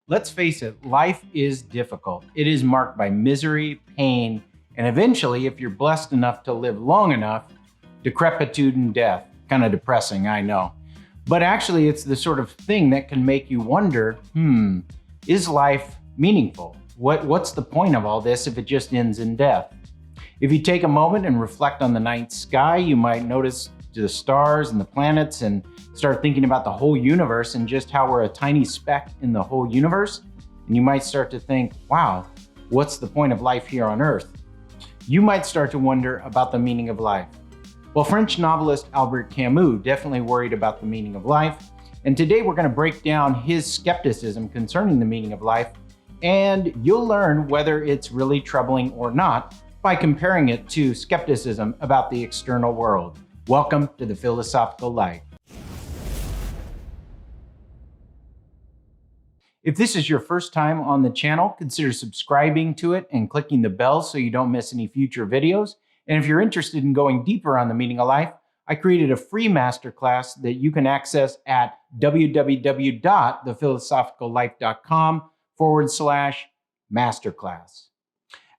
Let's face it, life is difficult. It is marked by misery, pain, and eventually, if you're blessed enough to live long enough, decrepitude and death. Kind of depressing, I know. But actually, it's the sort of thing that can make you wonder, is life meaningful? What's the point of all this if it just ends in death? If you take a moment and reflect on the night sky, you might notice the stars and the planets and start thinking about the whole universe and just how we're a tiny speck in the whole universe. And you might start to think, wow, what's the point of life here on Earth? You might start to wonder about the meaning of life. Well, French novelist Albert Camus definitely worried about the meaning of life. And today we're going to break down his skepticism concerning the meaning of life. And you'll learn whether it's really troubling or not by comparing it to skepticism about the external world. Welcome to the Philosophical Light. If this is your first time on the channel, consider subscribing to it and clicking the bell so you don't miss any future videos. And if you're interested in going deeper on the meaning of life, I created a free masterclass that you can access at www.thephilosophical.life.com/masterclass.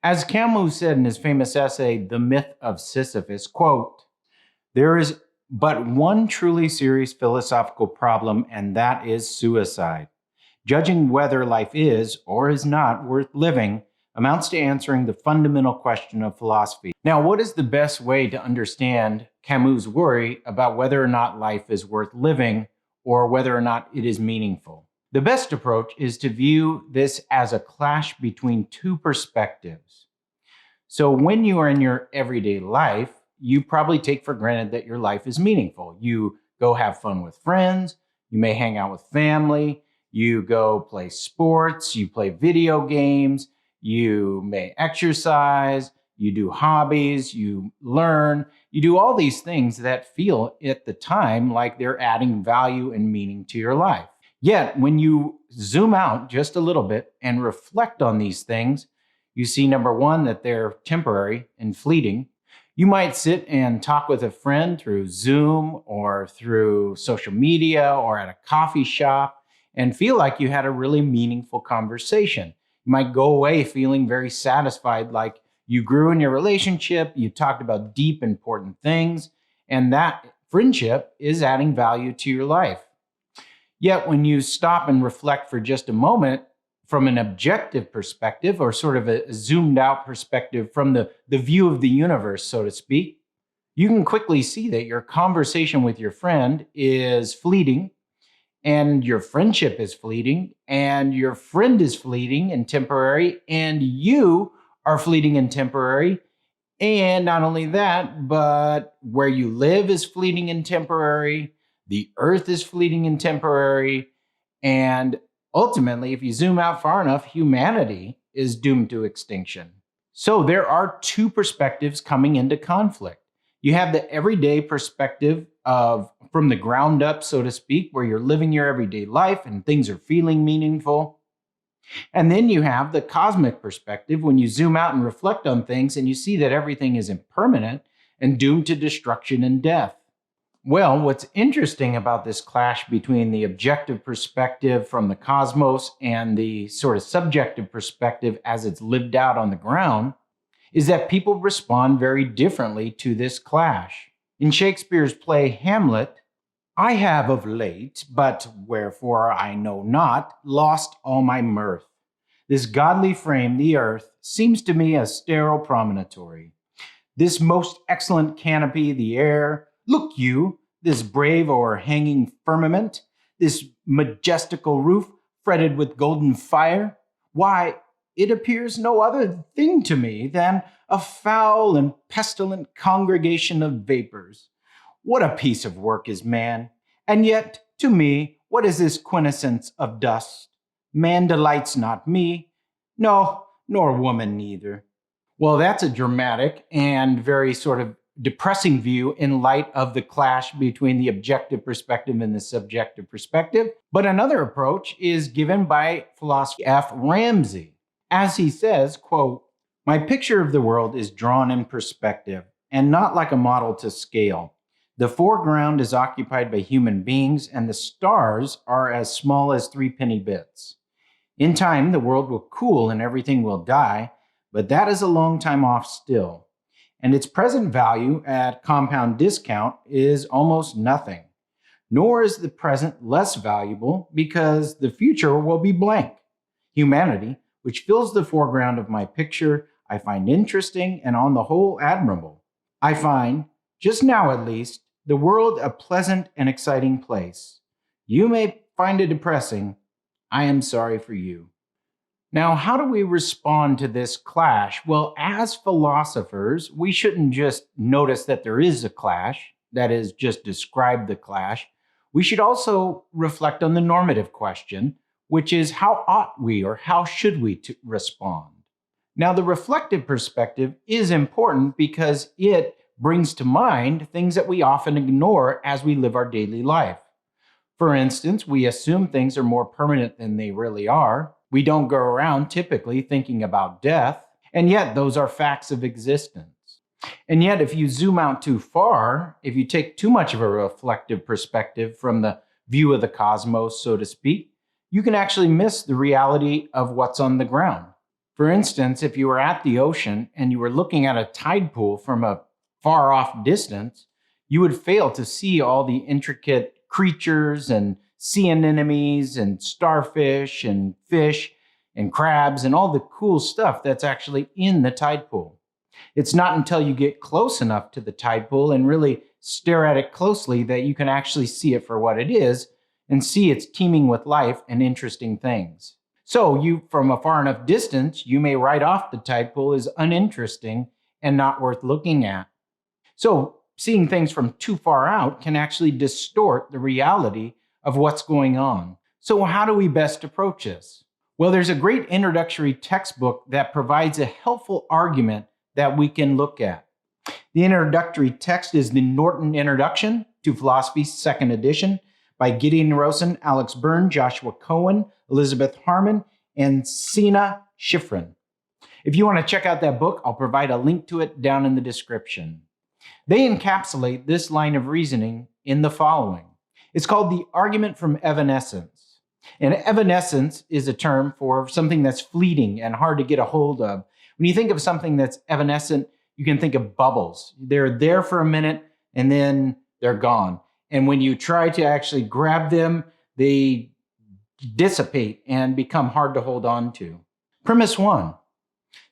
As Camus said in his famous essay, The Myth of Sisyphus, quote, "There is but one truly serious philosophical problem, and that is suicide. Judging whether life is or is not worth living amounts to answering the fundamental question of philosophy." Now, what is the best way to understand Camus' worry about whether or not life is worth living or whether or not it is meaningful? The best approach is to view this as a clash between two perspectives. So when you are in your everyday life, you probably take for granted that your life is meaningful. You go have fun with friends, you may hang out with family, you go play sports, you play video games, you may exercise, you do hobbies, you learn, you do all these things that feel at the time like they're adding value and meaning to your life. Yet, when you zoom out just a little bit and reflect on these things, you see, number one, that they're temporary and fleeting. You might sit and talk with a friend through Zoom or through social media or at a coffee shop and feel like you had a really meaningful conversation. You might go away feeling very satisfied, like you grew in your relationship, you talked about deep, important things, and that friendship is adding value to your life. Yet when you stop and reflect for just a moment from an objective perspective, or sort of a zoomed out perspective from the view of the universe, so to speak, you can quickly see that your conversation with your friend is fleeting, and your friendship is fleeting, and your friend is fleeting and temporary, and you are fleeting and temporary. And not only that, but where you live is fleeting and temporary. The earth is fleeting and temporary. And ultimately, if you zoom out far enough, humanity is doomed to extinction. So there are two perspectives coming into conflict. You have the everyday perspective of from the ground up, so to speak, where you're living your everyday life and things are feeling meaningful. And then you have the cosmic perspective when you zoom out and reflect on things and you see that everything is impermanent and doomed to destruction and death. Well, what's interesting about this clash between the objective perspective from the cosmos and the sort of subjective perspective as it's lived out on the ground is that people respond very differently to this clash. In Shakespeare's play Hamlet, "I have of late, but wherefore I know not, lost all my mirth. This godly frame, the earth, seems to me a sterile promontory. This most excellent canopy, the air, look you, this brave o'erhanging firmament, this majestical roof fretted with golden fire, why, it appears no other thing to me than a foul and pestilent congregation of vapors. What a piece of work is man! And yet, to me, what is this quintessence of dust? Man delights not me, no, nor woman neither." Well, that's a dramatic and very sort of depressing view in light of the clash between the objective perspective and the subjective perspective. But another approach is given by philosopher F. Ramsey. As he says, quote, "My picture of the world is drawn in perspective and not like a model to scale. The foreground is occupied by human beings and the stars are as small as 3 penny bits. In time, the world will cool and everything will die, but that is a long time off still. And its present value at compound discount is almost nothing. Nor is the present less valuable because the future will be blank. Humanity, which fills the foreground of my picture, I find interesting and on the whole admirable. I find, just now at least, the world a pleasant and exciting place. You may find it depressing. I am sorry for you. Now, how do we respond to this clash? Well, as philosophers, we shouldn't just notice that there is a clash, that is, just describe the clash. We should also reflect on the normative question, which is how ought we or how should we to respond? Now, the reflective perspective is important because it brings to mind things that we often ignore as we live our daily life. For instance, we assume things are more permanent than they really are. We don't go around typically thinking about death, and yet those are facts of existence. And yet, if you zoom out too far, if you take too much of a reflective perspective from the view of the cosmos, so to speak, you can actually miss the reality of what's on the ground. For instance, if you were at the ocean and you were looking at a tide pool from a far off distance, you would fail to see all the intricate creatures and sea anemones and starfish and fish and crabs and all the cool stuff that's actually in the tide pool. It's not until you get close enough to the tide pool and really stare at it closely that you can actually see it for what it is and see it's teeming with life and interesting things. So you, from a far enough distance, you may write off the tide pool as uninteresting and not worth looking at. So seeing things from too far out can actually distort the reality of what's going on. So how do we best approach this? Well, there's a great introductory textbook that provides a helpful argument that we can look at. The introductory text is the Norton Introduction to Philosophy, 2nd edition, by Gideon Rosen, Alex Byrne, Joshua Cohen, Elizabeth Harmon, and Sina Schifrin. If you want to check out that book, I'll provide a link to it down in the description. They encapsulate this line of reasoning in the following. It's called the argument from evanescence. And evanescence is a term for something that's fleeting and hard to get a hold of. When you think of something that's evanescent, you can think of bubbles. They're there for a minute and then they're gone. And when you try to actually grab them, they dissipate and become hard to hold on to. Premise 1.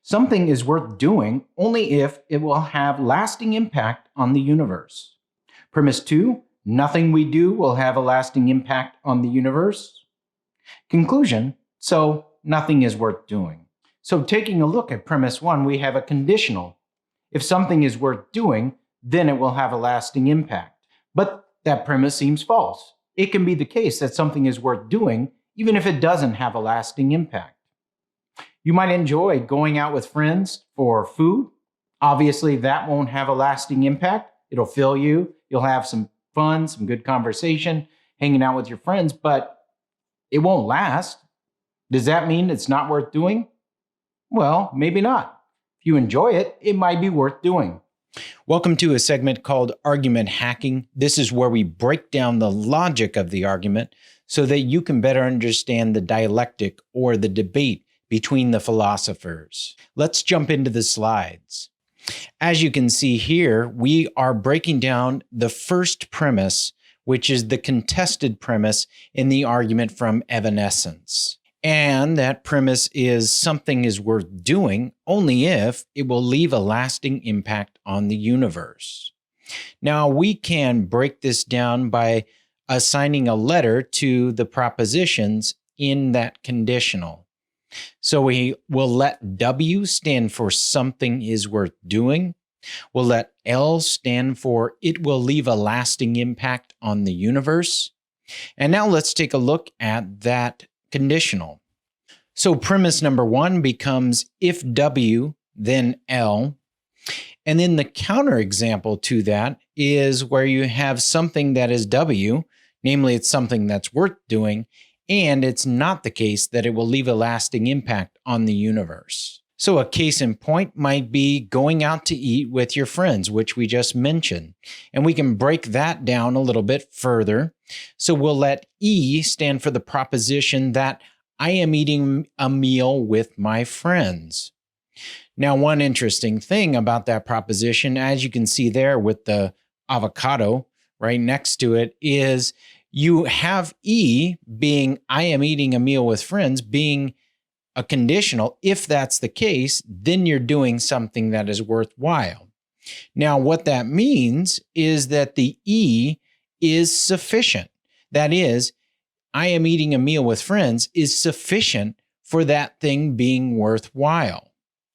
Something is worth doing only if it will have lasting impact on the universe. Premise 2. Nothing we do will have a lasting impact on the universe. Conclusion. So nothing is worth doing. So taking a look at premise 1, we have a conditional. If something is worth doing, then it will have a lasting impact. But that premise seems false. It can be the case that something is worth doing even if it doesn't have a lasting impact. You might enjoy going out with friends for food. Obviously, that won't have a lasting impact. It'll fill you. You'll have some fun, some good conversation, hanging out with your friends, but it won't last. Does that mean it's not worth doing? Well, maybe not. If you enjoy it, it might be worth doing. Welcome to a segment called Argument Hacking. This is where we break down the logic of the argument so that you can better understand the dialectic or the debate between the philosophers. Let's jump into the slides. As you can see here, we are breaking down the first premise, which is the contested premise in the argument from evanescence. And that premise is something is worth doing only if it will leave a lasting impact on the universe. Now, we can break this down by assigning a letter to the propositions in that conditional. So we will let W stand for something is worth doing. We'll let L stand for it will leave a lasting impact on the universe. And now let's take a look at that conditional. So premise number 1 becomes if W, then L. And then the counterexample to that is where you have something that is W, namely it's something that's worth doing, and it's not the case that it will leave a lasting impact on the universe. So a case in point might be going out to eat with your friends, which we just mentioned. And we can break that down a little bit further. So we'll let E stand for the proposition that I am eating a meal with my friends. Now, one interesting thing about that proposition, as you can see there with the avocado right next to it, is you have E being I am eating a meal with friends being a conditional. If that's the case, then you're doing something that is worthwhile. Now, what that means is that the E is sufficient. That is, I am eating a meal with friends is sufficient for that thing being worthwhile.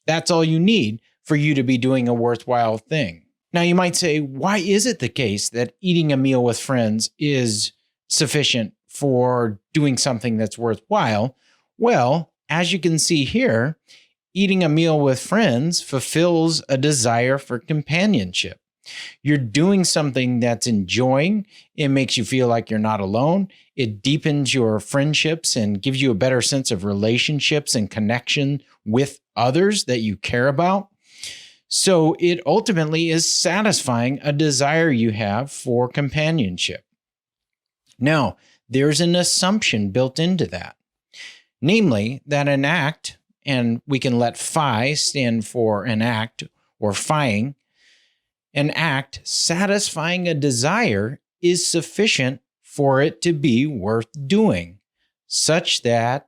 That's all you need for you to be doing a worthwhile thing. Now, you might say, why is it the case that eating a meal with friends is sufficient for doing something that's worthwhile? Well, as you can see here, eating a meal with friends fulfills a desire for companionship. You're doing something that's enjoying. It makes you feel like you're not alone. It deepens your friendships and gives you a better sense of relationships and connection with others that you care about. So it ultimately is satisfying a desire you have for companionship. Now, there's an assumption built into that, namely that an act, and we can let phi stand for an act or phying, an act satisfying a desire is sufficient for it to be worth doing, such that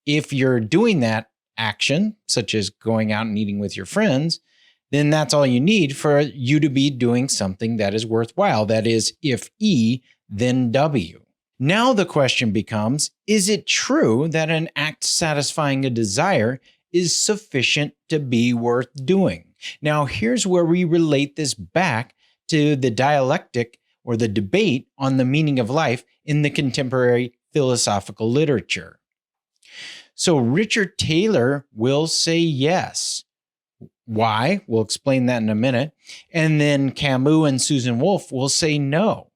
if you're doing that action, such as going out and eating with your friends, then that's all you need for you to be doing something that is worthwhile. That is, if E, then W. Now the question becomes, is it true that an act satisfying a desire is sufficient to be worth doing? Now, here's where we relate this back to the dialectic or the debate on the meaning of life in the contemporary philosophical literature. So Richard Taylor will say yes. Why? We'll explain that in a minute. And then Camus and Susan Wolf will say no.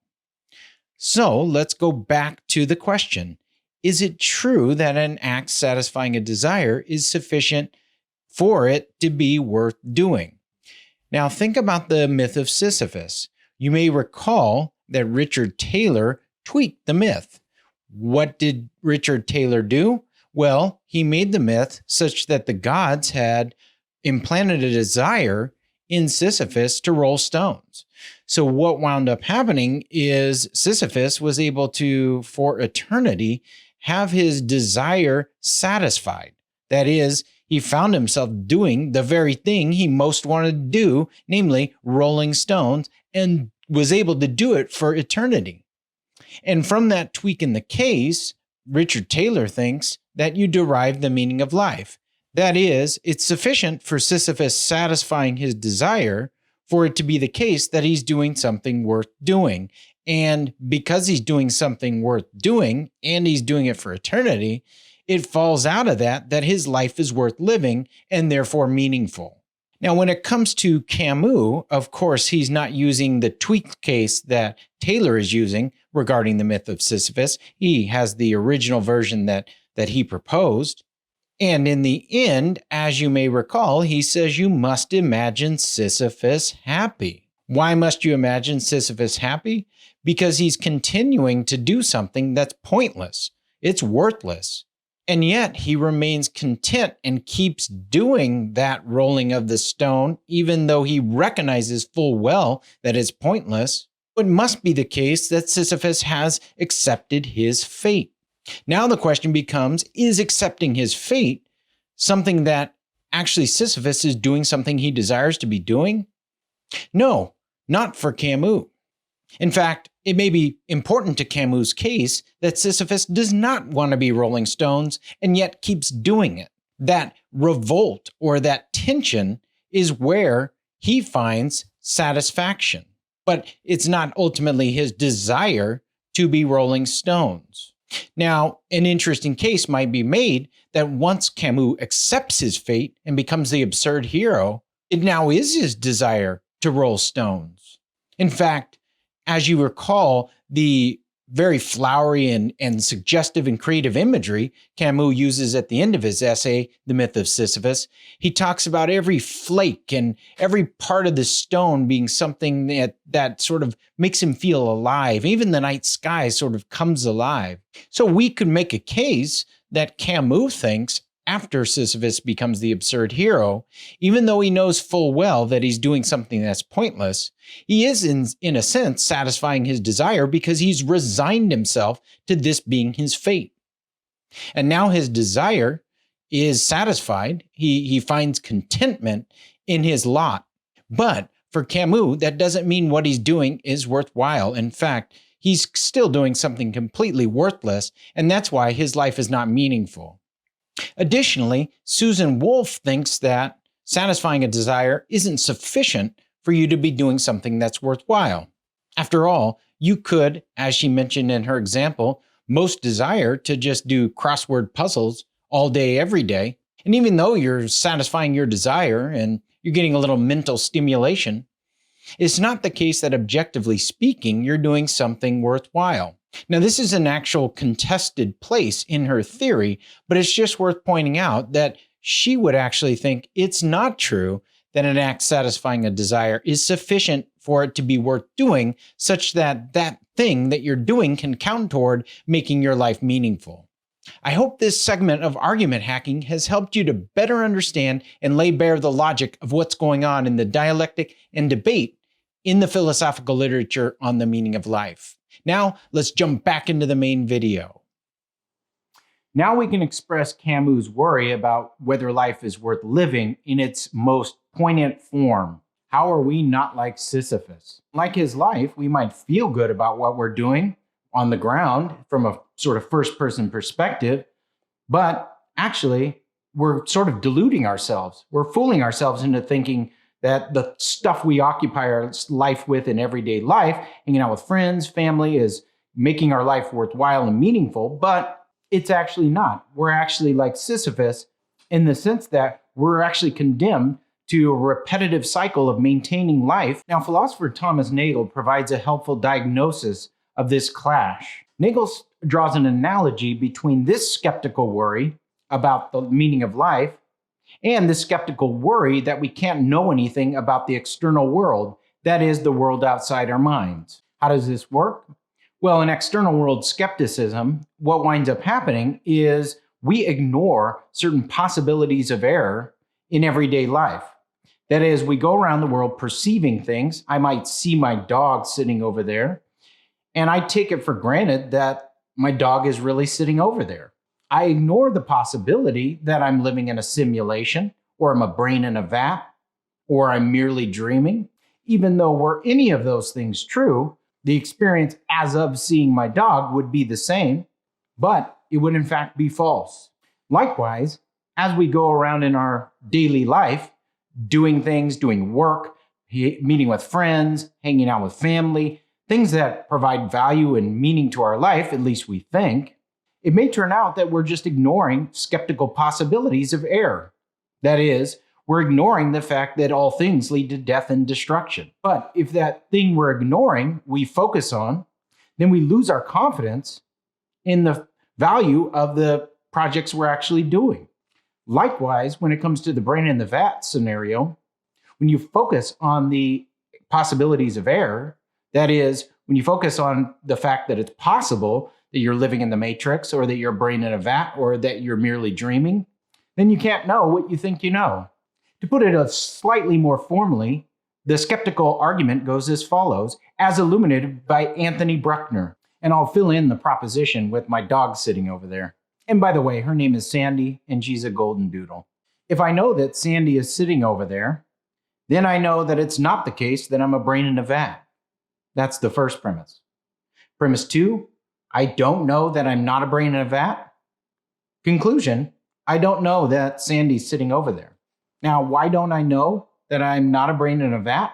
So let's go back to the question. Is it true that an act satisfying a desire is sufficient for it to be worth doing? Now think about the myth of Sisyphus. You may recall that Richard Taylor tweaked the myth. What did Richard Taylor do? Well, he made the myth such that the gods had implanted a desire in Sisyphus to roll stones. So what wound up happening is Sisyphus was able to, for eternity, have his desire satisfied. That is, he found himself doing the very thing he most wanted to do, namely rolling stones, and was able to do it for eternity. And from that tweak in the case, Richard Taylor thinks that you derive the meaning of life. That is, it's sufficient for Sisyphus satisfying his desire for it to be the case that he's doing something worth doing. And because he's doing something worth doing, and he's doing it for eternity, it falls out of that his life is worth living and therefore meaningful. Now, when it comes to Camus, of course, he's not using the tweaked case that Taylor is using regarding the myth of Sisyphus. He has the original version that he proposed. And in the end, as you may recall, he says you must imagine Sisyphus happy. Why must you imagine Sisyphus happy? Because he's continuing to do something that's pointless. It's worthless. And yet he remains content and keeps doing that rolling of the stone, even though he recognizes full well that it's pointless. It must be the case that Sisyphus has accepted his fate. Now the question becomes, is accepting his fate something that actually Sisyphus is doing something he desires to be doing? No, not for Camus. In fact, it may be important to Camus' case that Sisyphus does not want to be rolling stones and yet keeps doing it. That revolt or that tension is where he finds satisfaction. But it's not ultimately his desire to be rolling stones. Now, an interesting case might be made that once Camus accepts his fate and becomes the absurd hero, it now is his desire to roll stones. In fact, as you recall, the very flowery and suggestive and creative imagery Camus uses at the end of his essay, The Myth of Sisyphus, he talks about every flake and every part of the stone being something that sort of makes him feel alive. Even the night sky sort of comes alive. So we could make a case that Camus thinks after Sisyphus becomes the absurd hero, even though he knows full well that he's doing something that's pointless, he is in a sense satisfying his desire because he's resigned himself to this being his fate. And now his desire is satisfied. He finds contentment in his lot. But for Camus, that doesn't mean what he's doing is worthwhile. In fact, he's still doing something completely worthless, and that's why his life is not meaningful. Additionally, Susan Wolf thinks that satisfying a desire isn't sufficient for you to be doing something that's worthwhile. After all, you could, as she mentioned in her example, most desire to just do crossword puzzles all day, every day. And even though you're satisfying your desire and you're getting a little mental stimulation, it's not the case that objectively speaking, you're doing something worthwhile. Now, this is an actual contested place in her theory, but it's just worth pointing out that she would actually think it's not true that an act satisfying a desire is sufficient for it to be worth doing, such that that thing that you're doing can count toward making your life meaningful. I hope this segment of argument hacking has helped you to better understand and lay bare the logic of what's going on in the dialectic and debate in the philosophical literature on the meaning of life. Now, let's jump back into the main video. Now we can express Camus' worry about whether life is worth living in its most poignant form. How are we not like Sisyphus? Like his life, we might feel good about what we're doing on the ground from a sort of first-person perspective, but actually, we're sort of deluding ourselves. We're fooling ourselves into thinking that the stuff we occupy our life with in everyday life, hanging out with friends, family, is making our life worthwhile and meaningful, but it's actually not. We're actually like Sisyphus in the sense that we're actually condemned to a repetitive cycle of maintaining life. Now, philosopher Thomas Nagel provides a helpful diagnosis of this clash. Nagel draws an analogy between this skeptical worry about the meaning of life and the skeptical worry that we can't know anything about the external world, that is, the world outside our minds. How does this work? Well, in external world skepticism, what winds up happening is we ignore certain possibilities of error in everyday life. That is, we go around the world perceiving things. I might see my dog sitting over there, and I take it for granted that my dog is really sitting over there. I ignore the possibility that I'm living in a simulation, or I'm a brain in a vat, or I'm merely dreaming. Even though were any of those things true, the experience as of seeing my dog would be the same, but it would in fact be false. Likewise, as we go around in our daily life, doing things, doing work, meeting with friends, hanging out with family, things that provide value and meaning to our life, at least we think, it may turn out that we're just ignoring skeptical possibilities of error. That is, we're ignoring the fact that all things lead to death and destruction. But if that thing we're ignoring, we focus on, then we lose our confidence in the value of the projects we're actually doing. Likewise, when it comes to the brain in the vat scenario, when you focus on the possibilities of error, that is, when you focus on the fact that it's possible that you're living in the matrix, or that you're a brain in a vat, or that you're merely dreaming, then you can't know what you think you know. To put it slightly more formally, the skeptical argument goes as follows, as illuminated by Anthony Bruckner. And I'll fill in the proposition with my dog sitting over there. And by the way, her name is Sandy, and she's a golden doodle. If I know that Sandy is sitting over there, then I know that it's not the case that I'm a brain in a vat. That's the first premise. Premise 2, I don't know that I'm not a brain in a vat. Conclusion, I don't know that Sandy's sitting over there. Now, why don't I know that I'm not a brain in a vat?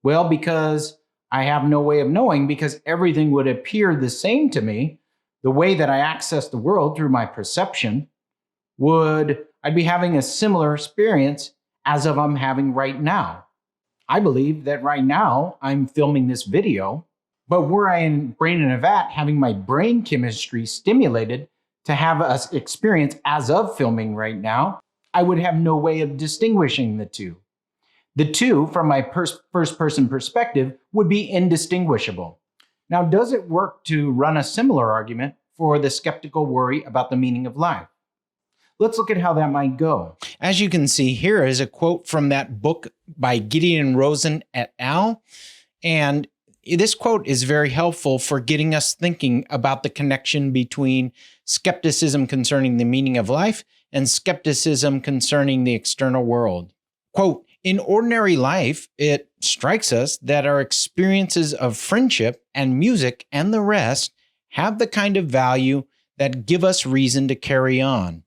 Well, because I have no way of knowing, because everything would appear the same to me. The way that I access the world through my perception I'd be having a similar experience as of I'm having right now. I believe that right now I'm filming this video, but were I in brain in a vat having my brain chemistry stimulated to have an experience as of filming right now, I would have no way of distinguishing the two. The two, from my first-person perspective, would be indistinguishable. Now, does it work to run a similar argument for the skeptical worry about the meaning of life. Let's look at how that might go. As you can see, here is a quote from that book by Gideon Rosen et al. And this quote is very helpful for getting us thinking about the connection between skepticism concerning the meaning of life and skepticism concerning the external world. Quote, in ordinary life, it strikes us that our experiences of friendship and music and the rest have the kind of value that give us reason to carry on.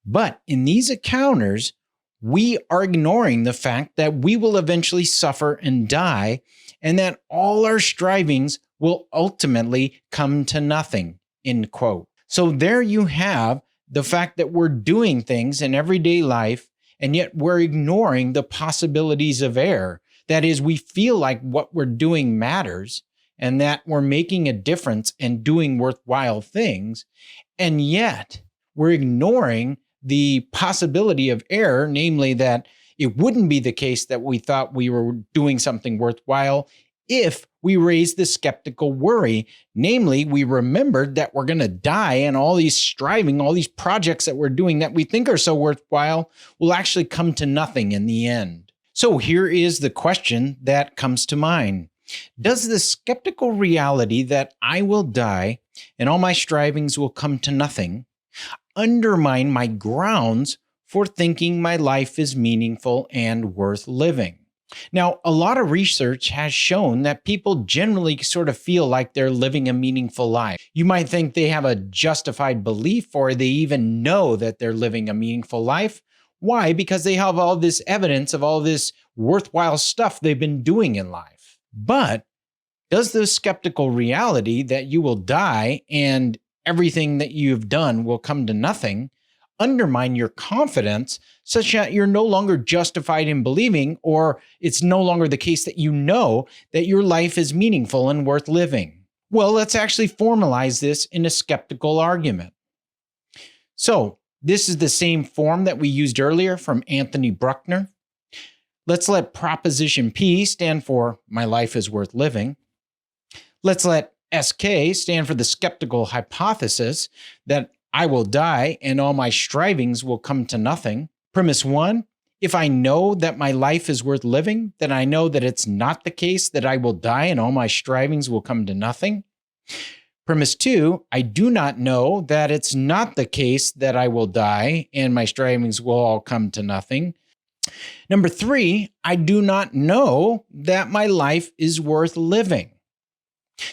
But in these encounters, we are ignoring the fact that we will eventually suffer and die, and that all our strivings will ultimately come to nothing, end quote. So there you have the fact that we're doing things in everyday life, and yet we're ignoring the possibilities of error. That is, we feel like what we're doing matters, and that we're making a difference and doing worthwhile things, and yet we're ignoring the possibility of error, namely that it wouldn't be the case that we thought we were doing something worthwhile if we raised the skeptical worry. Namely, we remembered that we're going to die, and all these striving, all these projects that we're doing that we think are so worthwhile will actually come to nothing in the end. So here is the question that comes to mind. Does the skeptical reality that I will die and all my strivings will come to nothing undermine my grounds for thinking my life is meaningful and worth living? Now, a lot of research has shown that people generally sort of feel like they're living a meaningful life. You might think they have a justified belief, or they even know that they're living a meaningful life. Why? Because they have all this evidence of all this worthwhile stuff they've been doing in life. But does the skeptical reality that you will die and everything that you've done will come to nothing undermine your confidence such that you're no longer justified in believing, or it's no longer the case that you know that your life is meaningful and worth living? Well, let's actually formalize this in a skeptical argument. So this is the same form that we used earlier from Anthony Bruckner. Let's let proposition P stand for my life is worth living. Let's let SK stand for the skeptical hypothesis that I will die and all my strivings will come to nothing. Premise 1, if I know that my life is worth living, then I know that it's not the case that I will die and all my strivings will come to nothing. Premise 2, I do not know that it's not the case that I will die and my strivings will all come to nothing. Number 3, I do not know that my life is worth living.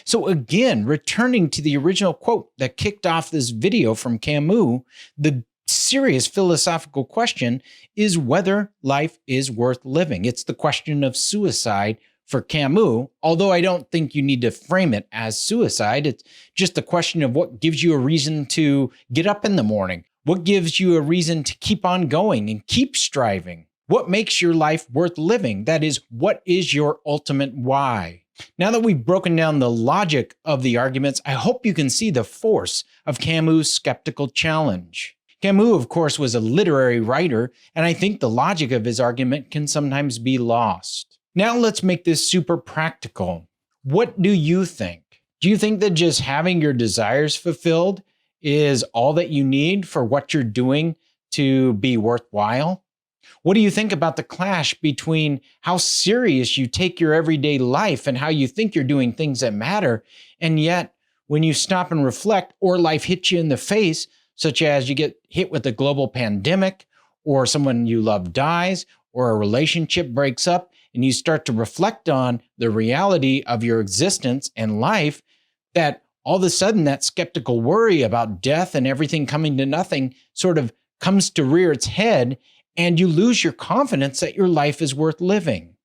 So again, returning to the original quote that kicked off this video from Camus, the serious philosophical question is whether life is worth living. It's the question of suicide for Camus, although I don't think you need to frame it as suicide. It's just the question of what gives you a reason to get up in the morning. What gives you a reason to keep on going and keep striving? What makes your life worth living? That is, what is your ultimate why? Now that we've broken down the logic of the arguments, I hope you can see the force of Camus' skeptical challenge. Camus, of course, was a literary writer, and I think the logic of his argument can sometimes be lost. Now let's make this super practical. What do you think? Do you think that just having your desires fulfilled is all that you need for what you're doing to be worthwhile? What do you think about the clash between how serious you take your everyday life and how you think you're doing things that matter, and yet when you stop and reflect, or life hits you in the face, such as you get hit with a global pandemic, or someone you love dies, or a relationship breaks up, and you start to reflect on the reality of your existence and life, that all of a sudden that skeptical worry about death and everything coming to nothing sort of comes to rear its head, and you lose your confidence that your life is worth living.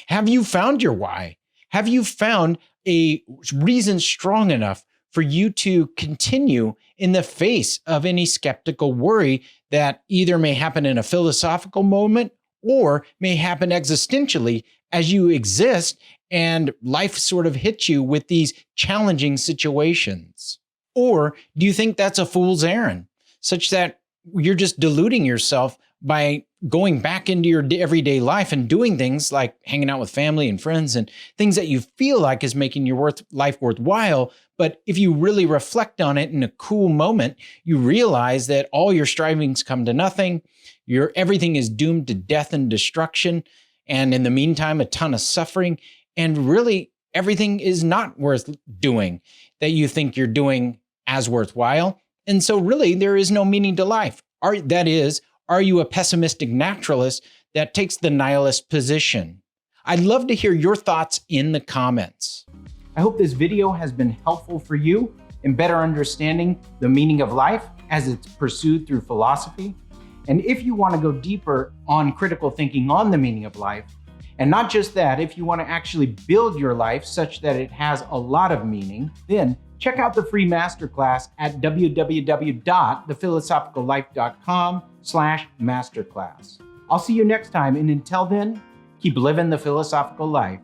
Have you found your why? Have you found a reason strong enough for you to continue in the face of any skeptical worry that either may happen in a philosophical moment or may happen existentially as you exist and life sort of hits you with these challenging situations? Or do you think that's a fool's errand, such that you're just deluding yourself by going back into your everyday life and doing things like hanging out with family and friends and things that you feel like is making your life worthwhile. But if you really reflect on it in a cool moment, you realize that all your strivings come to nothing. Everything is doomed to death and destruction. And in the meantime, a ton of suffering. And really, everything is not worth doing that you think you're doing as worthwhile. And so really, there is no meaning to life. Are you a pessimistic naturalist that takes the nihilist position? I'd love to hear your thoughts in the comments. I hope this video has been helpful for you in better understanding the meaning of life as it's pursued through philosophy. And if you want to go deeper on critical thinking on the meaning of life, and not just that, if you want to actually build your life such that it has a lot of meaning, then check out the free masterclass at www.thephilosophicallife.com/masterclass. I'll see you next time, and until then, keep living the philosophical life.